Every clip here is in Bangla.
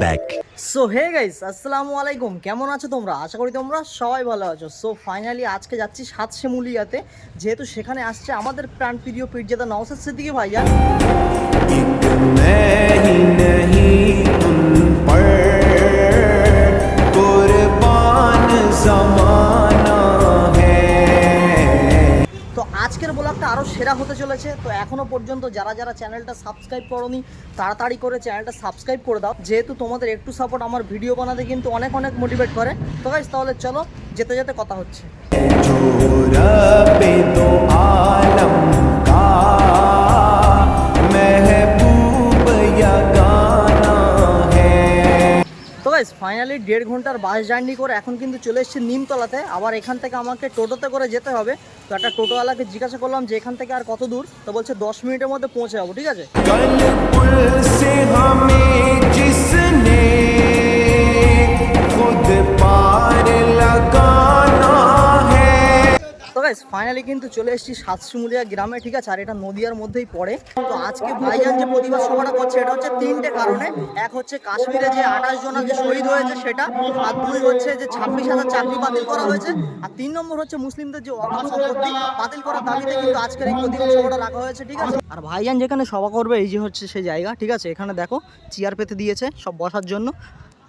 back. সো হে গাইস, আসসালামু আলাইকুম। কেমন আছো তোমরা? আশা করি তোমরা সবাই ভালো আছো। সো ফাইনালি আজকে যাচ্ছি সাতশিমুলিয়াতে, যেহেতু সেখানে আসছে আমাদের প্রাণপ্রিয় পীরজাদা নওশাদ সিদ্দিকী ভাইজান। मैं ही नहीं तुम पर कुर्बान ज़माना है। তো আজকের ব্লগটা আরও সেরা হতে চলেছে। তো এখনও পর্যন্ত যারা যারা চ্যানেলটা সাবস্ক্রাইব করোনি, তাড়াতাড়ি করে চ্যানেলটা সাবস্ক্রাইব করে দাও, যেহেতু তোমাদের একটু সাপোর্ট আমার ভিডিও বানাতে কিন্তু অনেক অনেক মোটিভেট করে। তো গাইস, তাহলে চলো যেতে যেতে কথা হচ্ছে। जो रब्बे दो आलम का महबूब या गाना है। তো গাইস, ফাইনালি 1.5 ঘন্টার বাস জার্নি করে এখন কিন্তু চলে এসেছি নিমতলাতে। আবার এখান থেকে আমাকে টোটোতে করে যেতে হবে। তো একটা টোটোওয়ালাকে জিজ্ঞাসা করলাম যে এখান থেকে আর কত দূর। তো বলছে 10 মিনিটের মধ্যে পৌঁছে যাবো, ঠিক আছে। कल पुल से हमें जिसने खुद पार लगाना है। তো গাইস, ফাইনালি কিন্তু চলে এসেছি সাতশিমুলিয়া গ্রামে, ঠিক আছে। আর এটা নদিয়ার মধ্যেই পড়ে। তো আজকে ভাইজান যে প্রতিবাদ সভাটা করছে, এটা হচ্ছে 3টে কারণে। এক হচ্ছে কাশ্মীরে যে 28 জন যে শহীদ হয়েছে সেটা, আর 2 হচ্ছে যে 26,000 চাকরি বাতিল করা হয়েছে, আর 3 নম্বর হচ্ছে মুসলিমদের যে অকাল সম্পত্তি বাতিল করার দাবিতে কিন্তু আজকের এই প্রতিবাদ সভাটা রাখা হয়েছে, ঠিক আছে। আর ভাইজান যেখানে সভা করবে, এই যে হচ্ছে সেই জায়গা, ঠিক আছে। এখানে দেখো চেয়ার পেতে দিয়েছে সব বসার জন্য।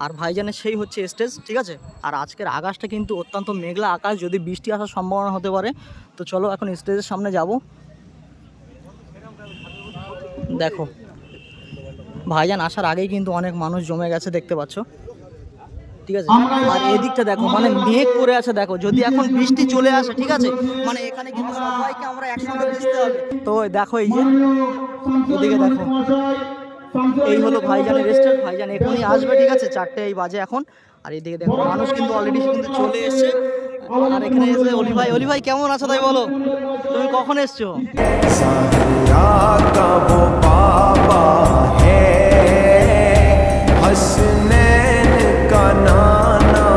আর ভাইজানের সেই হচ্ছে স্টেজ, ঠিক আছে। আর আজকের আকাশটা কিন্তু অত্যন্ত মেঘলা আকাশ, যদি বৃষ্টি আসার সম্ভাবনা হতে পারে। তো চলো এখন স্টেজের সামনে যাব। দেখো ভাইজান আসার আগেই কিন্তু অনেক মানুষ জমে গেছে, দেখতে পাচ্ছ, ঠিক আছে। আর এদিকটা দেখো, মানে মেঘ করে আছে, দেখো যদি এখন বৃষ্টি চলে আসে, ঠিক আছে, মানে এখানে কিন্তু সবাইকে আমরা একসঙ্গে ভিজতে হবে। তো দেখো এই যে ওদিকে দেখো, এই হলো ভাইজানের স্টেজ। ভাইজান এখনই আসবে, ঠিক আছে, 4টে এই বাজে এখন। আর এইদিকে দেখো মানুষ কিন্তু অলরেডি কিন্তু চলে এসছে। আর এখানে এসে অলি ভাই কেমন আছো তাই বলো, তুমি কখন এসছো? ज़हरा का वो बाबा है, हसनैन का नाना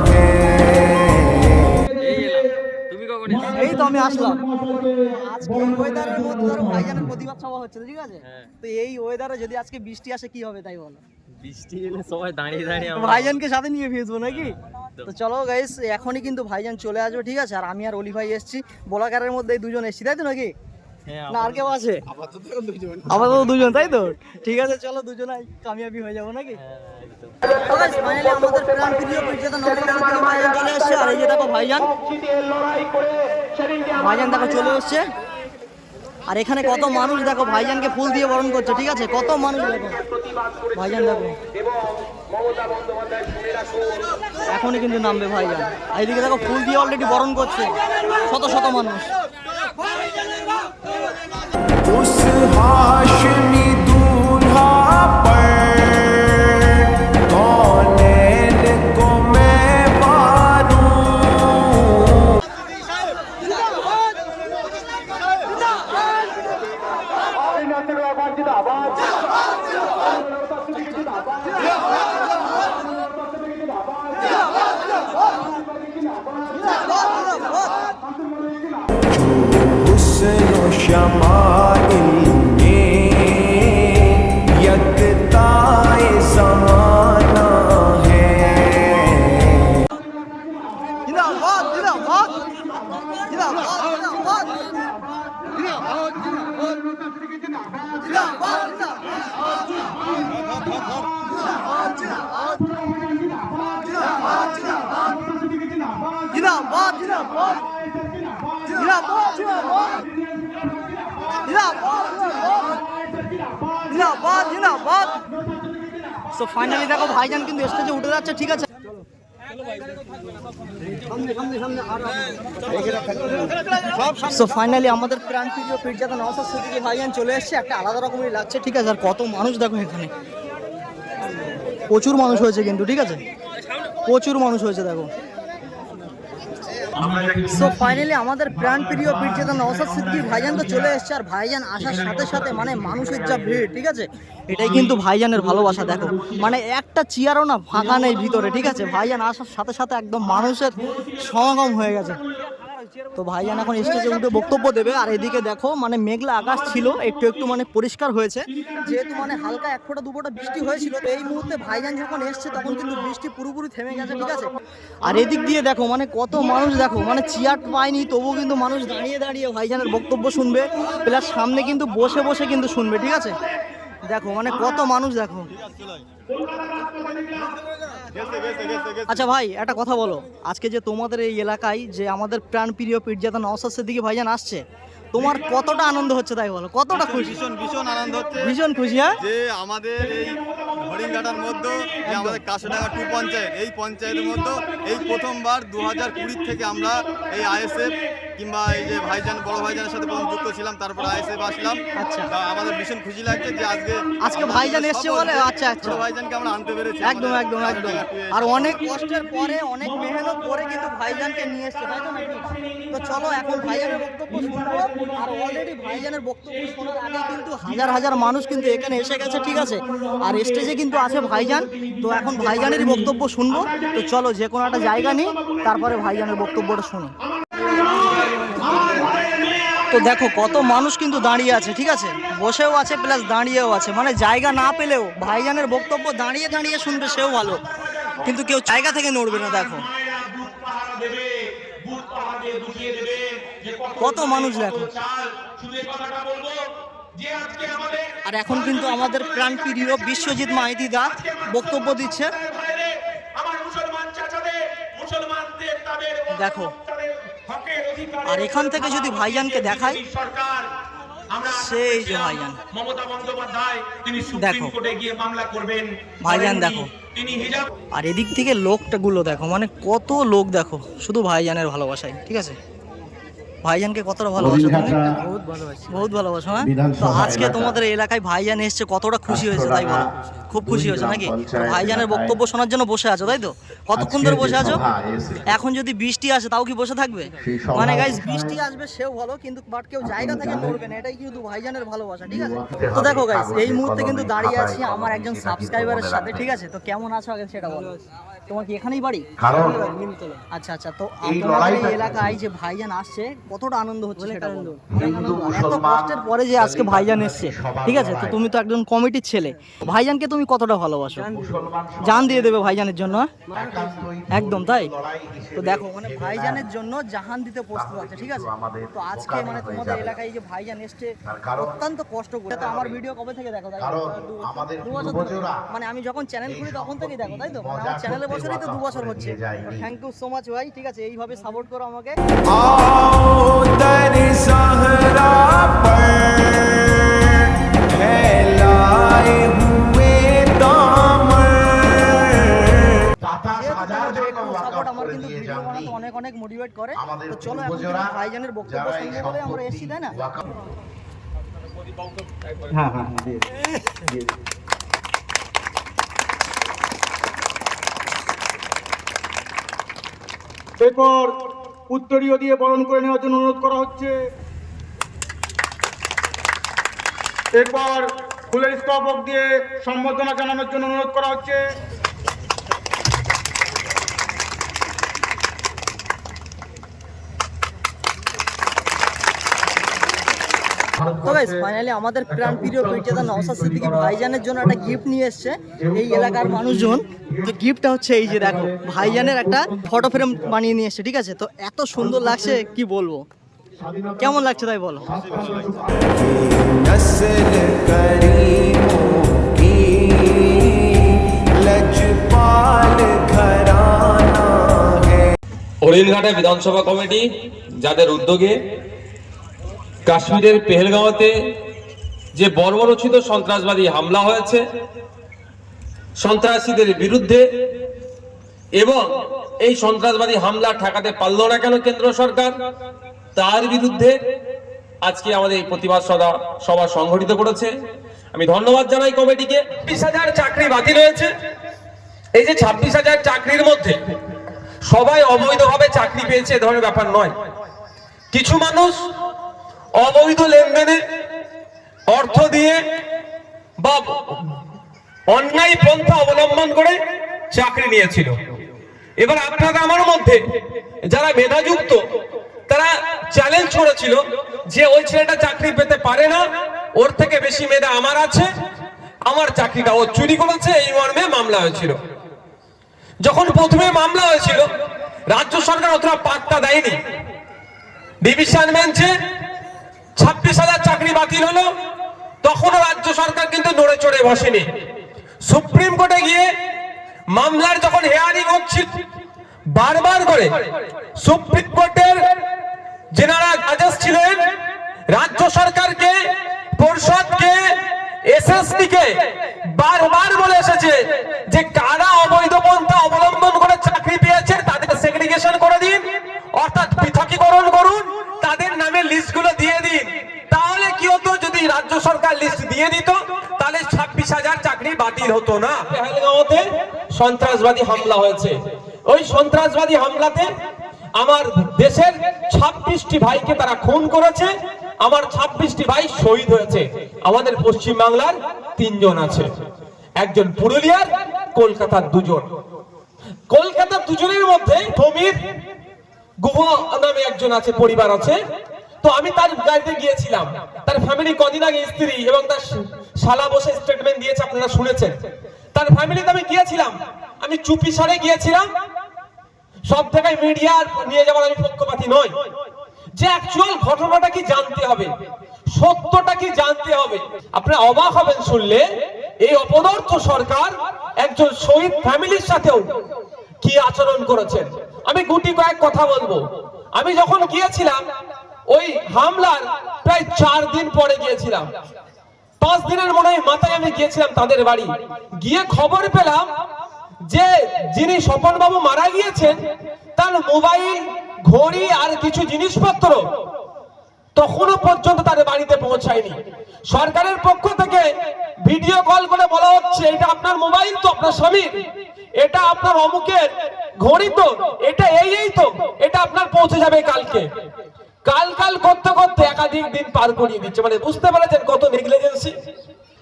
है। এই তো আমি আসলাম। আজকে এই ওয়েদারের মধ্যে ধরো ভাইজানের প্রতিবাদ সভা হচ্ছে, ঠিক আছে। তো এই ওয়েদারে যদি আজকে বৃষ্টি আসে কি হবে তাই বলো? বৃষ্টি এলে সবাই দাঁড়িয়ে দাঁড়িয়ে আমরা ভাইজানকে সাথে নিয়ে ভিজবো নাকি? তো চলো গাইস, এখনই কিন্তু ভাইজান চলে আসবে, ঠিক আছে। আর আমি আর অলি ভাই এসেছি, বোলাকারের মধ্যে এই দুজন এসেছি, তাই তো নাকি? হ্যাঁ না আর কেউ আছে? আপাতত দুজন, তাই তো? ঠিক আছে, চলো দুজনাই কামিয়াবি হয়ে যাবো নাকি? তো গাইস, ফাইনালি আমাদের প্রাণপ্রিয় পীরজাদা নওশাদ সিদ্দিকী ভাইজান চলে এসেছে। আর এই যে দেখো ভাইজান দেখো চলে এসেছে। আর এখানে কত মানুষ দেখো ভাইজানকে ফুল দিয়ে বরণ করছে, ঠিক আছে। কত মানুষ দেখো, ভাইজান দেখো এখনই কিন্তু নামবে ভাইজান। আর এইদিকে দেখো ফুল দিয়ে অলরেডি বরণ করছে শত শত মানুষ। उस हाशमी दूल्हा पर कौनैन को मैं मारूं। हुस्न व शमाइल में यकताए ज़माना है। জিন্দাবাদ জিন্দাবাদ জিন্দাবাদ জিন্দাবাদ জিন্দাবাদ জিন্দাবাদ সো ফাইনালি দেখো ভাইজান কিন্তু স্টেজে উঠে যাচ্ছে, ঠিক আছে। সো ফাইনালি আমাদের প্রাণপ্রিয় পীরজাদা নওশাদ সিদ্দিকী ভাইজান চলে এসেছে। একটা আলাদা রকমের লাগছে, ঠিক আছে। আর কত মানুষ দেখো এখানে, প্রচুর মানুষ হয়েছে কিন্তু, ঠিক আছে, প্রচুর মানুষ হয়েছে দেখো। সো ফাইনালি আমাদের প্রাণপ্রিয় পীরজাদা নওশাদ সিদ্দিকী ভাইজান তো চলে এসেছে। আর ভাইজান আসার সাথে সাথে মানে মানুষের যা ভিড়, ঠিক আছে, এটাই কিন্তু ভাইজানের ভালোবাসা। দেখো মানে একটা চেয়ারও না ফাঁকা নেই ভিতরে, ঠিক আছে। ভাইজান আসার সাথে সাথে একদম মানুষের সমাগম হয়ে গেছে। তো ভাইজান এখন স্টেজে উঠে বক্তব্য দেবে। আর এদিকে দেখো মানে মেঘলা আকাশ ছিল, একটু একটু মানে পরিষ্কার হয়েছে, যেহেতু মানে হালকা 1 ফোঁটা 2 ফোঁটা বৃষ্টি হয়েছিল। তো এই মুহূর্তে ভাইজান যখন এসছে তখন কিন্তু বৃষ্টি পুরোপুরি থেমে গেছে, ঠিক আছে। আর এদিক দিয়ে দেখো মানে কত মানুষ, দেখো মানে চেয়ার পায়নি তবুও কিন্তু মানুষ দাঁড়িয়ে দাঁড়িয়ে ভাইজানের বক্তব্য শুনবে, প্লাস সামনে কিন্তু বসে বসে কিন্তু শুনবে, ঠিক আছে। দেখো মানে কত মানুষ, দেখো। আচ্ছা ভাই একটা কথা বলো, আজকে যে তোমাদের এই এলাকায় যে আমাদের প্রাণপ্রিয় পীরজাদা নওশাদ সিদ্দিকী ভাইজান আসছে, তোমার কতটা আনন্দ হচ্ছে তাই বলো, কতটা খুশি? ভীষণ আনন্দ হচ্ছে, ভীষণ খুশি। হ্যাঁ, যে আমাদের এই হরিণঘাটার মধ্যে যে আমাদের কাশোডাঙ্গা 2 পঞ্চায়েত, এই পঞ্চায়েতের মধ্যে এই প্রথমবার 2020 থেকে আমরা এই আইএসএফ কিংবা এই যে ভাইজান বড় ভাইজানের সাথে প্রথম যুক্ত ছিলাম, তারপর আইএসএফ আসলাম। আচ্ছা, তা আমাদের ভীষণ খুশি লাগছে যে আজকে ভাইজান এসছে বলে। আচ্ছা আচ্ছা, বড় ভাইজানকে আমরা আনতে পেরেছি। একদম একদম একদম। আর অনেক কষ্টের পরে, অনেক মেহনত করে কিন্তু ভাইজানকে নিয়ে এসছে, তাই তো নাকি? তো চলো এখন ভাইজানের বক্তব্য শুনবো। আর অলরেডি ভাইজানের বক্তব্য শোনার আগে কিন্তু হাজার হাজার মানুষ কিন্তু এখানে এসে গেছে, ঠিক আছে। আর স্টেজে কিন্তু আছে ভাইজান, তো এখন ভাইজানেরই বক্তব্য শুনবো। তো চলো যে কোনো একটা জায়গা নিই, তারপরে ভাইজানের বক্তব্যটা শুনি। তো দেখো কত মানুষ কিন্তু দাঁড়িয়ে আছে, ঠিক আছে, বসেও আছে প্লাস দাঁড়িয়েও আছে। মানে জায়গা না পেলেও ভাইজানের বক্তব্য দাঁড়িয়ে দাঁড়িয়ে শুনবে সেও ভালো, কিন্তু কেউ জায়গা থেকে নড়বে না। দেখো কত মানুষ, দেখো। আর এখন কিন্তু আমাদের প্রাণপ্রিয় বিশ্বজিৎ মাইতি দা বক্তব্য দিচ্ছে, দেখো। আর এখান থেকে যদি ভাইজানকে দেখাই, সেই যে ভাইজান, মমতা বন্দ্যোপাধ্যায় তিনি সুপ্রিম দেখো কোর্টে গিয়ে মামলা করবেন, ভাইজান দেখো। তিনি হিজাব। আর এদিক থেকে লোকটাগুলো দেখো, মানে কত লোক দেখো, শুধু ভাইজানের ভালোবাসায়, ঠিক আছে। ভাইজানকে কতটা ভালোবাসো তুমি? বহুত ভালোবাসো। হ্যাঁ, তো আজকে তোমাদের এলাকায় ভাইজান এসছে, কতটা খুশি হয়েছে তাই বলো? খুব খুশি হয়েছে নাকি? ভাইজানের বক্তব্য শোনার জন্য বসে আছো, তাই তো? কতক্ষণ ধরে বসে আছো? এখন যদি বৃষ্টি আসে তাও কি বসে থাকবে? মানে গাইস, বৃষ্টি আসবে সেও ভালো, কিন্তু বাট কেউ জায়গা থেকে নড়বে না, এটাই কিন্তু ভাইজানের ভালোবাসা, ঠিক আছে। তো দেখো গাইস, এই মুহূর্তে কিন্তু দাঁড়িয়ে আছি আমার একজন সাবস্ক্রাইবারের সাথে, ঠিক আছে। তো কেমন আছো আগে সেটা বলো। তোমার কি এখানেই বাড়ি? আচ্ছা আচ্ছা। তো তোমাদের এই এলাকায় যে ভাইজান আসছে, কতটা আনন্দ হচ্ছে সেটা বলো। এত কষ্টের পরে যে আজকে ভাইজান এসছে, ঠিক আছে। তো তুমি তো একজন কমিটির ছেলে, ভাইজানকে তুমি কতটা ভালোবাসো? জান দিয়ে দেবে ভাইজানের জন্য? একদম তাই। তো দেখো মানে ভাইজানের জন্য জাহান দিতে প্রস্তুত আছে, ঠিক আছে। তো আজকে মানে তোমাদের এলাকায় যে ভাইজান এসছে, অত্যন্ত কষ্ট করে। তো আমার ভিডিও কবে থেকে দেখো? তাই 2 বছর ধরে। মানে আমি যখন চ্যানেল খুলি তখন থেকেই দেখো, তাই তো? মানে আমার চ্যানেলে বছরই তো 2 বছর হচ্ছে। থ্যাংক ইউ সো মাচ ভাই, ঠিক আছে। এইভাবে সাপোর্ট করো আমাকে। आओ दर सहरा पर फैलाए हुए दामन। সাপোর্ট আমার কিন্তু ভিডিও বানাতে অনেক অনেক মোটিভেট করে। তো চলো এখন কিন্তু ভাইজানের বক্তব্য শুনবো বলে আমরা এসেছি, তাই না? এরপর উত্তরীয় দিয়ে বরণ করে নেওয়ার জন্য অনুরোধ করা হচ্ছে। এরপর ফুলের স্তবক দিয়ে সম্বর্ধনা জানানোর জন্য অনুরোধ করা হচ্ছে। তো গাইস ফাইনালি আমাদের প্রাণপ্রিয় পীরজাদা নওশাদ সিদ্দিকী ভাইজানের জন্য একটা গিফট নিয়ে এসেছে এই এলাকার মানুষজন। তো গিফটটা হচ্ছে এই যে দেখো, ভাইজানের একটা ফটো ফ্রেম বানিয়ে নিয়ে এসেছে, ঠিক আছে। তো এত সুন্দর লাগছে কি বলবো, কেমন লাগছে তাই বলো। नस्ल करीमों की लजपाल घराना है। হরিণঘাটা বিধানসভা কমিটি যাদের উদ্যোগে কাশ্মীরের পেহেলগাঁওতে যে বর্বরোচিত সন্ত্রাসবাদী হামলা হয়েছে, সন্ত্রাসীদের বিরুদ্ধে, এবং এই সন্ত্রাসবাদী হামলা ঠেকাতে পারল না কেন কেন্দ্র সরকার, তার বিরুদ্ধে আজকে আমাদের এই প্রতিবাদ সভা সংগঠিত করেছে। আমি ধন্যবাদ জানাই কমিটিকে। 26,000 চাকরি বাতিল হয়েছে। এই যে 26,000 চাকরির মধ্যে সবাই অবৈধভাবে চাকরি পেয়েছে এ ধরনের ব্যাপার নয়। কিছু মানুষ অবৈধ লেনদেনে অর্থ দিয়ে বা অন্যায় পন্থা অবলম্বন করে চাকরি নিয়েছিল। এবার আপনারা আমার মধ্যে যারা মেধাযুক্ত, তারা করেছিল যে ওই ছেলেটা চাকরি পেতে পারে না, ওর থেকে বেশি মেধা আমার আছে, আমার চাকরিটা ও চুরি করেছে, এই মর্মে মামলা হয়েছিল। যখন প্রথমে মামলা হয়েছিল রাজ্য সরকার অতটা পাত্তা দেয়নি। ডিভিশন বেঞ্চে 26,000 চাকরি বাতিল হলো, তখনও রাজ্য সরকার কিন্তু নড়ে চড়ে বসেনি। সুপ্রিম কোর্টে গিয়ে মামলার যখন হিয়ারিং হচ্ছিল, বারবার করে সুপ্রিম কোর্টের যেনারা জাজ ছিলেন রাজ্য সরকারকে, পরিষদকে, এসএসসি কে বারবার বলে এসেছে যে কারা অবৈধ পন্থা অবলম্বন করে চাকরি পেয়েছে তাদের সেগ্রিগেশন করে দিন, অর্থাৎ পৃথকীকরণ করুন, তাদের নামে লিস্টগুলো দিয়ে দিন। তাহলে কি হতো, যদি রাজ্য সরকার লিস্ট দিয়ে দিত তাহলে 26,000 চাকরি বাতিল হতো না। পেহেলগাঁওতে সন্ত্রাসবাদী হামলা হয়েছে, ওই সন্ত্রাসবাদী হামলাতে আমার দেশের 26টি ভাইকে তারা খুন করেছে, আমার 26টি ভাই শহীদ হয়েছে। আমাদের পশ্চিম বাংলার 3 জন আছে, একজন পুরুলিয়ার, কলকাতার 2 জন। কলকাতার 2 জনের মধ্যে সমীর গুহ নামে একজন আছে, পরিবার আছে। তো আমি তার গাড়িতে গিয়েছিলাম, তার ফ্যামিলি কদিন আগে স্ত্রী এবং তার শালা বসে স্টেটমেন্ট দিয়েছে, আপনারা শুনেছেন। তার ফ্যামিলিতে আমি গিয়েছিলাম, আমি চুপি সারে গিয়েছিলাম। সব জায়গায় মিডিয়া নিয়ে যাওয়ার আমি পক্ষপাতী নই, যে অ্যাকচুয়াল ঘটনাটা কি জানতে হবে, সত্যটা কি জানতে হবে। আপনারা অবাক হবেন শুনলে, এই অপদার্থ সরকার একজন শহীদ ফ্যামিলির সাথেও কি আচরণ করেছেন। আমি গুটি কয়েক কথা বলবো। আমি যখন গিয়েছিলাম ওই হামলার প্রায় 4 দিন পরে গিয়েছিলাম, 5 দিনের মনে হয় মাথায় আমি গিয়েছিলাম তাদের বাড়ি। গিয়ে খবর পেলাম যে যিনি স্বপন বাবু মারা গিয়েছেন তার মোবাইল, ঘড়ি আর কিছু জিনিসপত্র তখনও পর্যন্ত তার বাড়িতে পৌঁছায়নি। সরকারের পক্ষ থেকে ভিডিও কল করে বলা হচ্ছে এটা আপনার মোবাইল তো, আপনার স্বামীর, এটা আপনার অমুকের ঘড়ি তো, এটা এই তো, এটা আপনার পৌঁছে যাবে কালকে। কাল করতে করতে একাধিক দিন পার করিয়ে দিচ্ছে। মানে বুঝতে পারছেন কত নেগলিজেন্সি।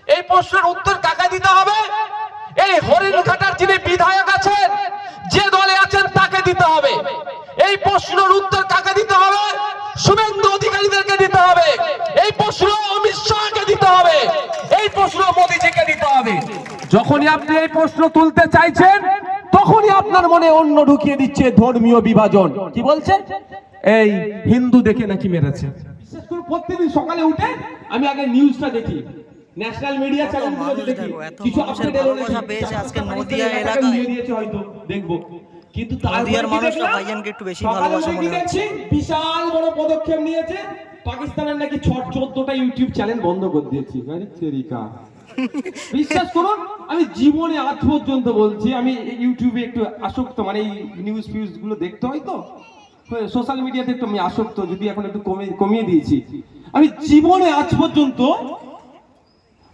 এই প্রশ্নের উত্তর কাকে দিতে হবে? এই হরিণঘাটার যিনি বিধায়ক আছেন, যে দলে আছেন তাকে দিতে হবে। এই প্রশ্নের উত্তর কাকে দিতে হবে? শুভেন্দু অধিকারীদেরকে দিতে হবে। এই প্রশ্ন অমিত শাহকে দিতে হবে। এই প্রশ্ন মোদীজিকে দিতে হবে। যখনই আপনি এই প্রশ্ন তুলতে চাইছেন তখনই আপনার মনে অন্য ঢুকিয়ে দিচ্ছে ধর্মীয় বিভাজন। কি বলছেন? এই হিন্দু দেখে নাকি মেরেছে। বিশেষ করে প্রত্যেকদিন সকালে উঠে আমি আগে নিউজটা দেখি, ন্যাশনাল মিডিয়া চ্যানেলগুলো দেখি, কিছু আপডেট এলো নাকি আজকে নদিয়া এলাকায় দিয়েছে হয়তো দেখবো। কিন্তু নদিয়ার মানুষরা ভাইজানকে একটু বেশি ভালোবাসে মনে হচ্ছে। বিশাল বড় পদক্ষেপ নিয়েছে, পাকিস্তানের নাকি 14টা ইউটিউব চ্যানেল বন্ধ করে দিয়েছে। বিশ্বাস করুন, আমি জীবনে আজ পর্যন্ত বলছি, আমি ইউটিউবে একটু আসক্ত, মানে এই নিউজ ফিউজ গুলো দেখতে হয় তো, সোশ্যাল মিডিয়াতে একটু আমি আসক্ত, যদি এখন একটু কমিয়ে দিয়েছি। আমি জীবনে আজ পর্যন্ত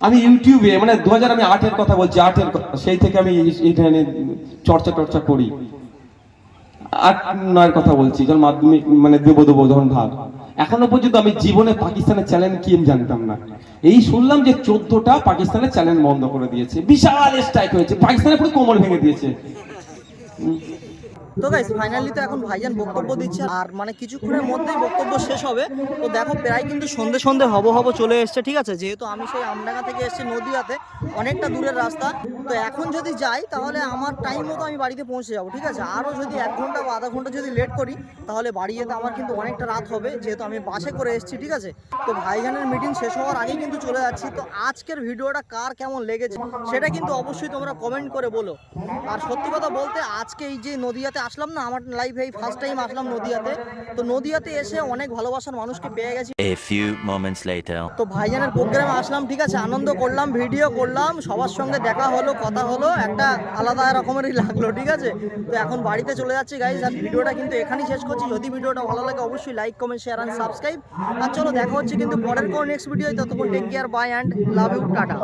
আমি ইউটিউবে, মানে 2008-এর কথা বলছি, 8-এর কথা, সেই থেকে আমি এইখানে চর্চা করি। 8-9-এর কথা বলছি, যখন মাধ্যমিক মানে দেবো যখন ভাব, এখনো পর্যন্ত আমি জীবনে পাকিস্তানের চ্যানেল কি আমি জানতাম না। এই শুনলাম যে 14টা পাকিস্তানের চ্যানেল বন্ধ করে দিয়েছে, বিশাল স্ট্রাইক হয়েছে, পাকিস্তানের পুরো কোমর ভেঙে দিয়েছে। তো গাইস ফাইনালি তো এখন ভাইজান বক্তব্য দিচ্ছে, আর মানে কিছুক্ষণের মধ্যেই বক্তব্য শেষ হবে। তো দেখো প্রায় কিন্তু সন্ধে হব চলে এসছে, ঠিক আছে। যেহেতু আমি সেই আমডাঙ্গা থেকে এসেছি নদিয়াতে, অনেকটা দূরের রাস্তা। তো এখন যদি যাই তাহলে আমার টাইম মতো আমি বাড়িতে পৌঁছে যাবো, ঠিক আছে। আরও যদি 1 ঘন্টা বা আধা ঘন্টা যদি লেট করি তাহলে বাড়ি যেতে আমার কিন্তু অনেকটা রাত হবে, যেহেতু আমি বাসে করে এসেছি, ঠিক আছে। তো ভাইজানের মিটিং শেষ হওয়ার আগেই কিন্তু চলে যাচ্ছি। তো আজকের ভিডিওটা কার কেমন লেগেছে সেটা কিন্তু অবশ্যই তোমরা কমেন্ট করে বলো। আর সত্যি কথা বলতে আজকে এই যে নদিয়াতে আসলাম না, আমার লাইফে এই ফার্স্ট টাইম আসলাম নদিয়াতে। তো নদিয়াতে এসে অনেক ভালোবাসার মানুষকে পেয়ে গেছি। তো ভাইজানের প্রোগ্রামে আসলাম, ঠিক আছে, আনন্দ করলাম, ভিডিও করলাম, সবার সঙ্গে দেখা হলো, কথা হলো, একটা আলাদা রকমেরই লাগলো, ঠিক আছে। তো এখন বাড়িতে চলে যাচ্ছি গাইজ, আর ভিডিওটা কিন্তু এখানেই শেষ করছি। যদি ভিডিওটা ভালো লাগে অবশ্যই like, comment, share and subscribe. আর চলো দেখা হচ্ছে কিন্তু পরের কোনো নেক্সট ভিডিও। ততক্ষণ take care, bye and love you, tata.